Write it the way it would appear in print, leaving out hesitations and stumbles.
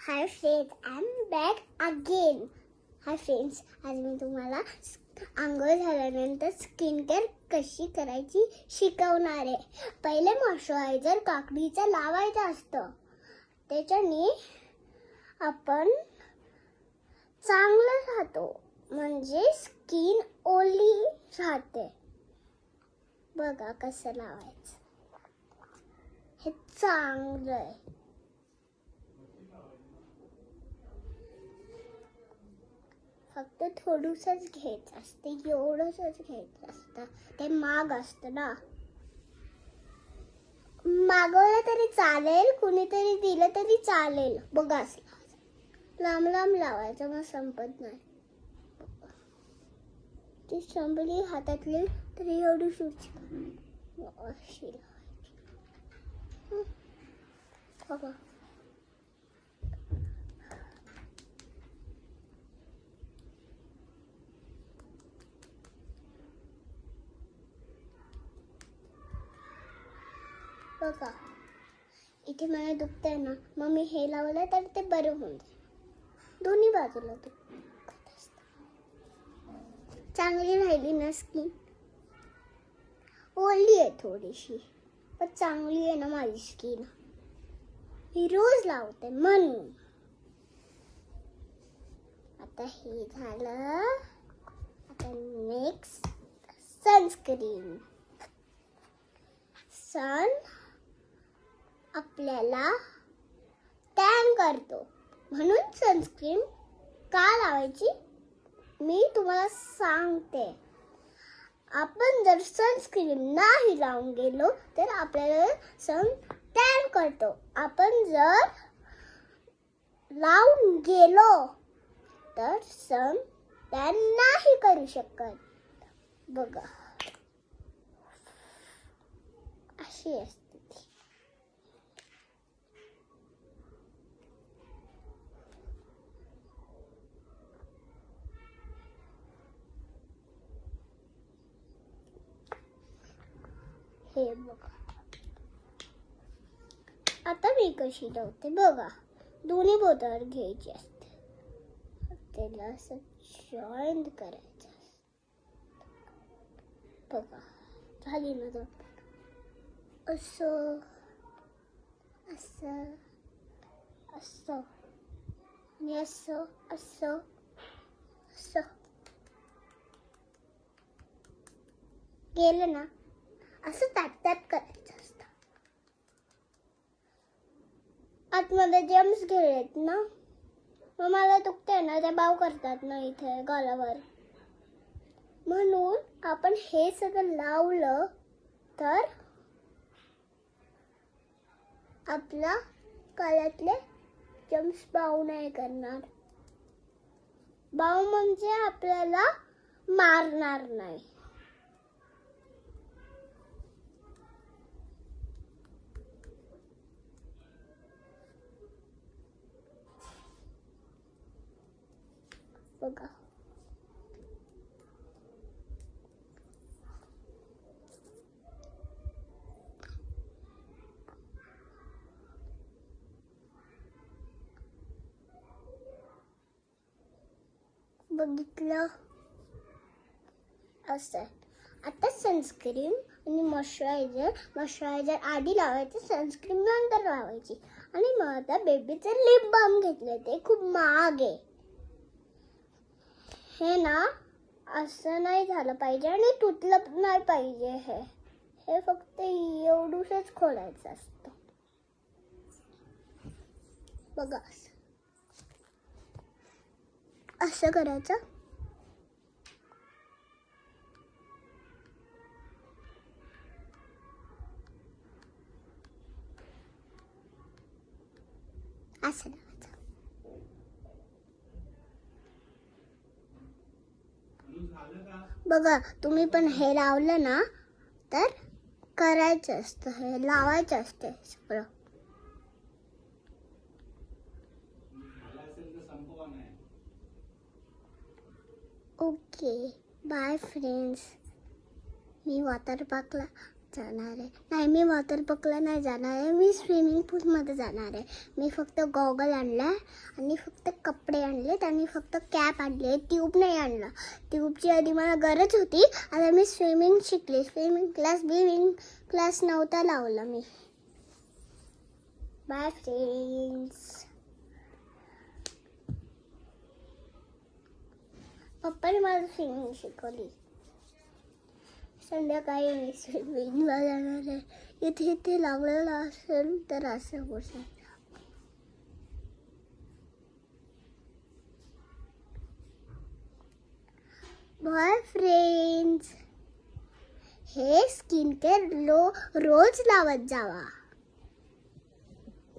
Hi friends, I am back again. Hi friends, आज मी तुम्हाला आंघोळ झाल्यानंतर स्किन केअर कशी करायची शिकवणार आहे. पहिले मॉइश्चरायझर काकडीचं लावायचं असतं. त्याच्याने आपण चांगलं राहतो, म्हणजे स्किन ओली राहते. बघा कसं लावायचं. हे चांगलं आहे. फक्त थोडंसंच घ्यायचं असते, एवढंच घ्यायचं असतं. ते महाग असतं ना. मागवलं तरी चालेल, कुणीतरी दिलं तरी चालेल. बघा असं लांब लांब लावायचं, मग संपत नाही. ती संपली हातातली तरी एवढी सुची अशी लावायची. बघा बघा इथे मला दुखतंय ना, मग मी हे लावलं तर ते बरं होऊन जाईल. दोन्ही बाजूला दुखत असतं. चांगली राहिली ना स्किन. ओली आहे थोडीशी, पण चांगली आहे ना माझी स्किन. मी रोज लावते म्हणून. आता हे झालं. आता नेक्स्ट सनस्क्रीन. सन आपल्याला टॅन करतो, म्हणून सनस्क्रीन का लावायची मी तुम्हाला सांगते. आपण जर सनस्क्रीन नाही लावून गेलो तर आपल्याला सन टॅन करतो. आपण जर लावून गेलो तर सन टॅन नाही करू शकत. बघा अशी असते ती. हे बघा आता मी कशी लावते बघा. दोन्ही बोटावर घ्यायची असते, त्याला असं जॉईंट करायचं असतं. बघा झाली ना दोन. असं असं असं आणि असं असं असं गेलं ना, असं ताट करायचं असतं. आतमध्ये जम्स गेलेत ना, मग मला दुखतंय ना, ते बाव करतात ना इथे गालावर. म्हणून आपण हे सगळं लावलं तर आपला गालातले जम्स बाव नाही करणार. बाव म्हणजे आपल्याला मारणार नाही. बघा बघितलं असं. आता सनस्क्रीन आणि मॉइश्चरायझर आधी लावायचं, सनस्क्रीन नंतर लावायची. आणि मग आता बेबीचं लिप बाम घेतलं, ते खूप महाग आहे. हे ना असं नाही झालं पाहिजे आणि तुटलं नाही पाहिजे. हे फक्त एवढूसच खोलायचं असतं. बघा असं करायचं. असं लावायचं. बघा तुम्ही पण हे लावलं ना तर करायचं असतं, हे लावायचं असतं सगळं. Okay bye friends. मी वॉटर पार्कला जाणार आहे. नाही, मी वॉटर पार्कला नाही जाणार आहे. मी स्विमिंग पूलमध्ये जाणार आहे. मी फक्त गॉगल आणला आणि फक्त कपडे आणलेत आणि फक्त कॅप आणले. ट्यूब नाही आणला. ट्यूबची आधी मला गरज होती. आता मी स्विमिंग शिकले. स्विमिंग क्लास नव्हता लावला मी. Bye friends. पप्पाने मला स्विमिंग शिकवली. संध्याकाळी मी स्विमिंगला जाणार आहे. इथे लावलेलं असेल तर असं बसेल. Bye friends. हे स्किन केअर रोज लावत जावा.